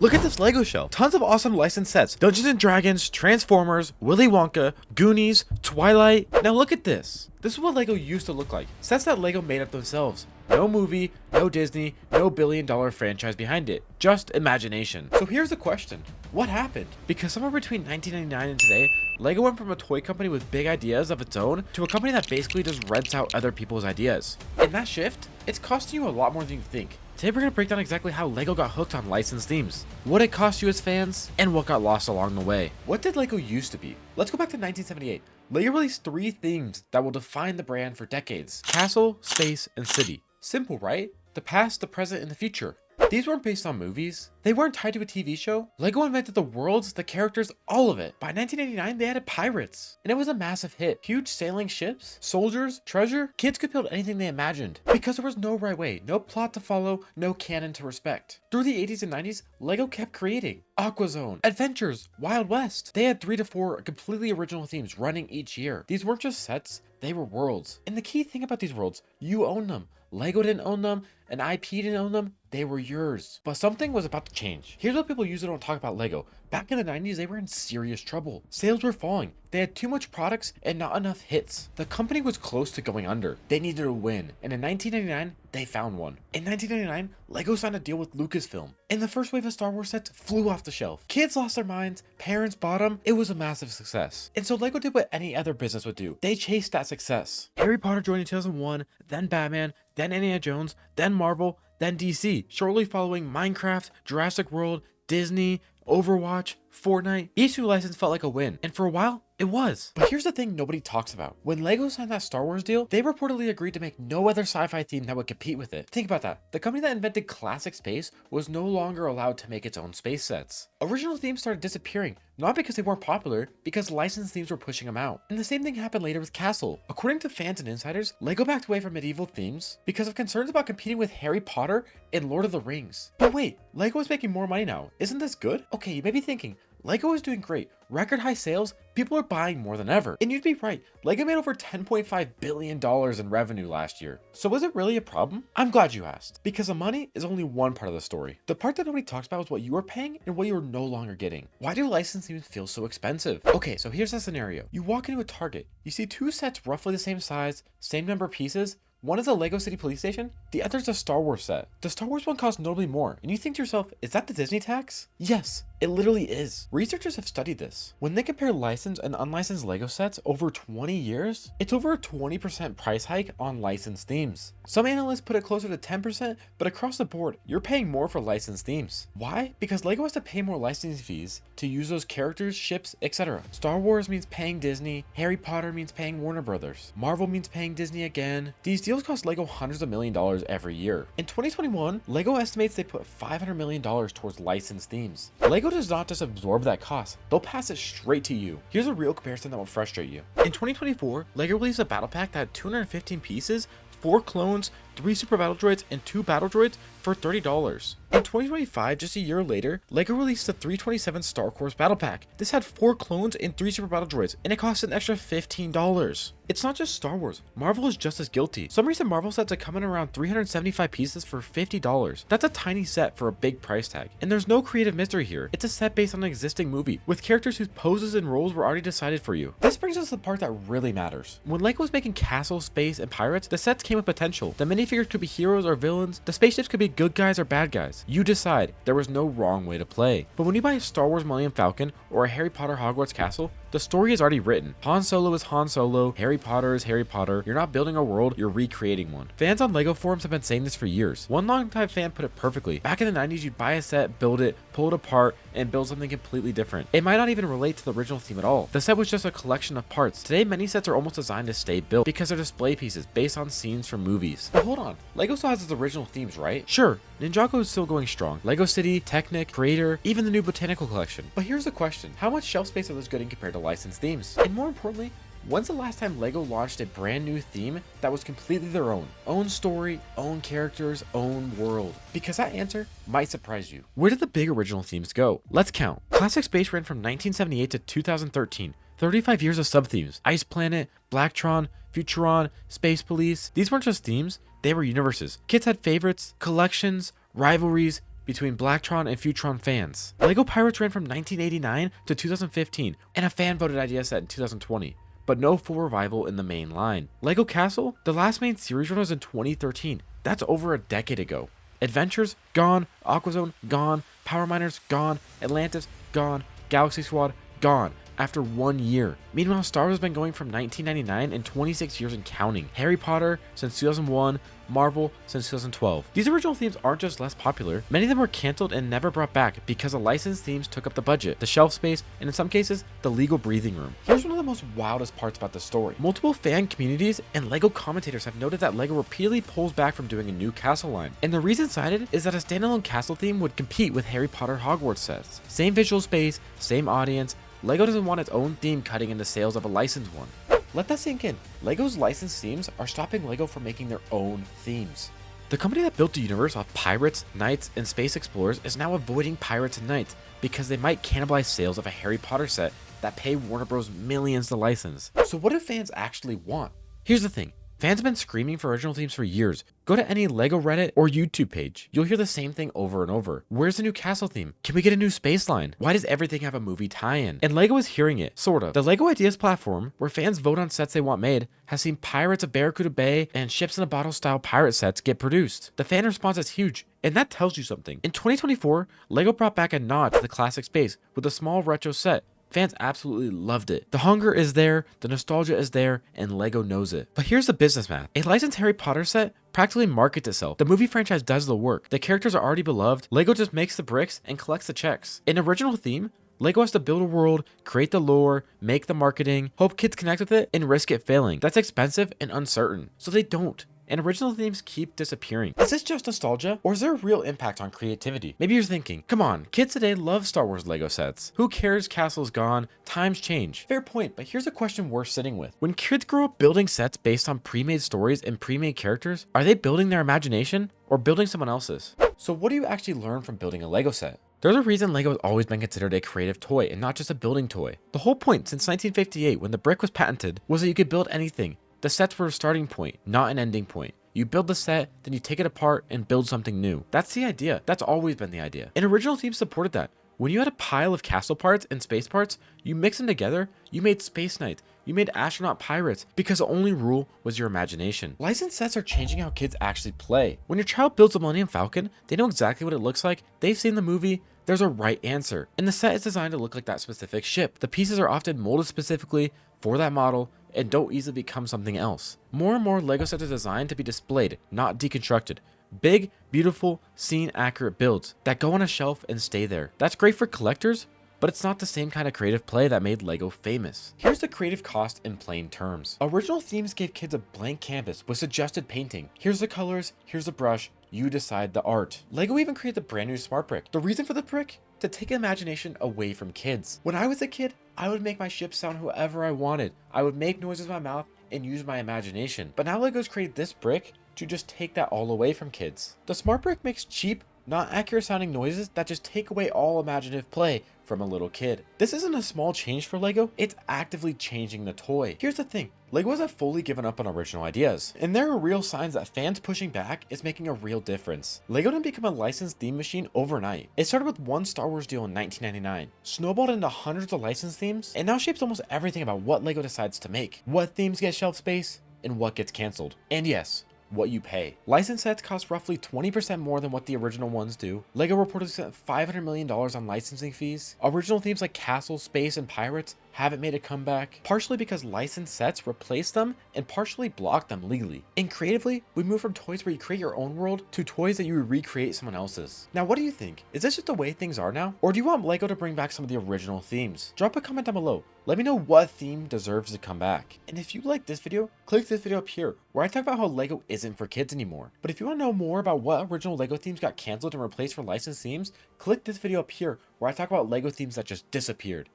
Look at this Lego shelf. Tons of awesome licensed sets. Dungeons and Dragons, Transformers, Willy Wonka, Goonies, Twilight. Now look at this. This is what Lego used to look like. Sets that Lego made up themselves. No movie, no Disney, no billion-dollar franchise behind it. Just imagination. So here's the question. What happened? Because somewhere between 1999 and today, Lego went from a toy company with big ideas of its own to a company that basically just rents out other people's ideas. In that shift, it's costing you a lot more than you think. Today we're going to break down exactly how Lego got hooked on licensed themes, what it cost you as fans, and what got lost along the way. What did Lego used to be? Let's go back to 1978. Lego released 3 themes that will define the brand for decades: castle, space, and city. Simple, right? The past, the present, and the future. These weren't based on movies. They weren't tied to a TV show. Lego invented the worlds, the characters, all of it. By 1989, they added pirates, and it was a massive hit. Huge sailing ships, soldiers, treasure. Kids could build anything they imagined because there was no right way, no plot to follow, no canon to respect. Through the 80s and 90s, Lego kept creating AquaZone, Adventures, Wild West. They had 3 to 4 completely original themes running each year. These weren't just sets, they were worlds. And the key thing about these worlds, you own them. Lego didn't own them, an IP didn't own them, they were yours. But something was about to change. Here's what people usually don't talk about Lego. Back in the 90s, they were in serious trouble. Sales were falling. They had too much products and not enough hits. The company was close to going under. They needed a win. And in 1999, they found one. In 1999, Lego signed a deal with Lucasfilm. And the first wave of Star Wars sets flew off the shelf. Kids lost their minds. Parents bought them. It was a massive success. And so Lego did what any other business would do. They chased that success. Harry Potter joined in 2001, then Batman, then Indiana Jones, then Marvel, then DC, shortly following Minecraft, Jurassic World, Disney, Overwatch, Fortnite. Each new license felt like a win, and for a while, it was. But here's the thing nobody talks about. When Lego signed that Star Wars deal, they reportedly agreed to make no other sci-fi theme that would compete with it. Think about that. The company that invented classic space was no longer allowed to make its own space sets. Original themes started disappearing, not because they weren't popular, because licensed themes were pushing them out. And the same thing happened later with Castle. According to fans and insiders, Lego backed away from medieval themes because of concerns about competing with Harry Potter and Lord of the Rings. But wait, Lego is making more money now. Isn't this good? Okay, you may be thinking, Lego is doing great. Record high sales, people are buying more than ever. And you'd be right, Lego made over $10.5 billion in revenue last year. So was it really a problem? I'm glad you asked, because the money is only one part of the story. The part that nobody talks about is what you are paying and what you are no longer getting. Why do licensed themes feel so expensive? Okay, so here's the scenario. You walk into a Target, you see 2 sets roughly the same size, same number of pieces. One is a Lego City Police Station, the other is a Star Wars set. The Star Wars one costs notably more, and you think to yourself, is that the Disney tax? Yes, it literally is. Researchers have studied this. When they compare licensed and unlicensed Lego sets over 20 years, it's over a 20% price hike on licensed themes. Some analysts put it closer to 10%, but across the board, you're paying more for licensed themes. Why? Because Lego has to pay more licensing fees to use those characters, ships, etc. Star Wars means paying Disney, Harry Potter means paying Warner Brothers, Marvel means paying Disney again. These deals cost Lego hundreds of million dollars every year. In 2021, Lego estimates they put $500 million towards licensed themes. Lego does not just absorb that cost, they'll pass it straight to you. Here's a real comparison that will frustrate you. In 2024, Lego released a battle pack that had 215 pieces, 4 clones, 3 super battle droids, and 2 battle droids for $30. In 2025, just a year later, Lego released the 327 Star Wars Battle Pack. This had 4 clones and 3 super battle droids, and it cost an extra $15. It's not just Star Wars, Marvel is just as guilty. Some recent Marvel sets are coming around 375 pieces for $50. That's a tiny set for a big price tag. And there's no creative mystery here. It's a set based on an existing movie, with characters whose poses and roles were already decided for you. This brings us to the part that really matters. When Lego was making Castle, Space, and Pirates, the sets came with potential. The minifigures could be heroes or villains, the spaceships could be good guys or bad guys. You decide. There was no wrong way to play. But when you buy a Star Wars Millennium Falcon or a Harry Potter Hogwarts Castle, the story is already written. Han Solo is Han Solo, Harry Potter is Harry Potter. You're not building a world, you're recreating one. Fans on Lego forums have been saying this for years. One longtime fan put it perfectly. Back in the 90s, you'd buy a set, build it, pull it apart, and build something completely different. It might not even relate to the original theme at all. The set was just a collection of parts. Today, many sets are almost designed to stay built because they're display pieces based on scenes from movies. But hold on, Lego still has its original themes, right? Sure, Ninjago is still going strong. Lego City, Technic, Creator, even the new Botanical Collection. But here's the question, how much shelf space are those getting compared to licensed themes? And more importantly, when's the last time Lego launched a brand new theme that was completely their own? Own story, own characters, own world. Because that answer might surprise you. Where did the big original themes go? Let's count. Classic Space ran from 1978 to 2013. 35 years of sub-themes. Ice Planet, Blacktron, Futuron, Space Police. These weren't just themes, they were universes. Kids had favorites, collections, rivalries, between Blacktron and Futron fans. Lego Pirates ran from 1989 to 2015 and a fan voted idea set in 2020, but no full revival in the main line. Lego Castle, the last main series run was in 2013. That's over a decade ago. Adventures, gone. Aquazone, gone. Power Miners, gone. Atlantis, gone. Galaxy Squad, gone. After 1 year. Meanwhile, Star Wars has been going from 1999 and 26 years and counting. Harry Potter since 2001, Marvel since 2012. These original themes aren't just less popular, many of them were cancelled and never brought back because the licensed themes took up the budget, the shelf space, and in some cases, the legal breathing room. Here's one of the most wildest parts about the story. Multiple fan communities and LEGO commentators have noted that LEGO repeatedly pulls back from doing a new castle line, and the reason cited is that a standalone castle theme would compete with Harry Potter Hogwarts sets. Same visual space, same audience. LEGO doesn't want its own theme cutting into sales of a licensed one. Let that sink in. LEGO's licensed themes are stopping LEGO from making their own themes. The company that built the universe off pirates, knights, and space explorers is now avoiding pirates and knights because they might cannibalize sales of a Harry Potter set that pay Warner Bros. Millions to license. So what do fans actually want? Here's the thing. Fans have been screaming for original themes for years. Go to any LEGO Reddit or YouTube page. You'll hear the same thing over and over. Where's the new castle theme? Can we get a new space line? Why does everything have a movie tie-in? And LEGO is hearing it, sort of. The LEGO Ideas platform, where fans vote on sets they want made, has seen Pirates of Barracuda Bay and Ships in a Bottle style pirate sets get produced. The fan response is huge, and that tells you something. In 2024, LEGO brought back a nod to the classic space with a small retro set. Fans absolutely loved it. The hunger is there, the nostalgia is there, and LEGO knows it. But here's the business math. A licensed Harry Potter set practically markets itself. The movie franchise does the work. The characters are already beloved. LEGO just makes the bricks and collects the checks. An original theme, LEGO has to build a world, create the lore, make the marketing, hope kids connect with it, and risk it failing. That's expensive and uncertain. So they don't. And original themes keep disappearing. Is this just nostalgia, or is there a real impact on creativity? Maybe you're thinking, come on, kids today love Star Wars Lego sets. Who cares, castle's gone, times change. Fair point, but here's a question worth sitting with. When kids grow up building sets based on pre-made stories and pre-made characters, are they building their imagination or building someone else's? So what do you actually learn from building a Lego set? There's a reason LEGO has always been considered a creative toy and not just a building toy. The whole point since 1958 when the brick was patented was that you could build anything. The sets were a starting point, not an ending point. You build the set, then you take it apart and build something new. That's the idea. That's always been the idea. And original themes supported that. When you had a pile of castle parts and space parts, you mix them together, you made Space Knights, you made astronaut pirates, because the only rule was your imagination. Licensed sets are changing how kids actually play. When your child builds a Millennium Falcon, they know exactly what it looks like, they've seen the movie, there's a right answer. And the set is designed to look like that specific ship. The pieces are often molded specifically for that model, and don't easily become something else. More and more LEGO sets are designed to be displayed, not deconstructed. Big, beautiful, scene accurate builds that go on a shelf and stay there. That's great for collectors, but it's not the same kind of creative play that made LEGO famous. Here's the creative cost in plain terms. Original themes gave kids a blank canvas with suggested painting. Here's the colors, here's the brush, you decide the art. LEGO even created the brand new Smart Brick. The reason for the brick? To take imagination away from kids. When I was a kid, I would make my ship sound however I wanted. I would make noises with my mouth and use my imagination. But now LEGO's created this brick to just take that all away from kids. The Smart Brick makes cheap, not accurate sounding noises that just take away all imaginative play from a little kid. This isn't a small change for LEGO, it's actively changing the toy. Here's the thing, LEGO hasn't fully given up on original ideas, and there are real signs that fans pushing back is making a real difference. LEGO didn't become a licensed theme machine overnight. It started with one Star Wars deal in 1999, snowballed into hundreds of licensed themes, and now shapes almost everything about what LEGO decides to make, what themes get shelf space, and what gets cancelled. And yes, what you pay. Licensed sets cost roughly 20% more than what the original ones do. LEGO reportedly spent $500 million on licensing fees. Original themes like Castle, Space, and Pirates haven't made a comeback, partially because licensed sets replaced them and partially blocked them legally. And creatively, we move from toys where you create your own world to toys that you recreate someone else's. Now, what do you think? Is this just the way things are now? Or do you want LEGO to bring back some of the original themes? Drop a comment down below. Let me know what theme deserves to come back. And if you like this video, click this video up here where I talk about how LEGO isn't for kids anymore. But if you want to know more about what original LEGO themes got canceled and replaced for licensed themes, click this video up here where I talk about LEGO themes that just disappeared.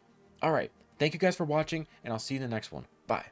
Alright, thank you guys for watching, and I'll see you in the next one. Bye.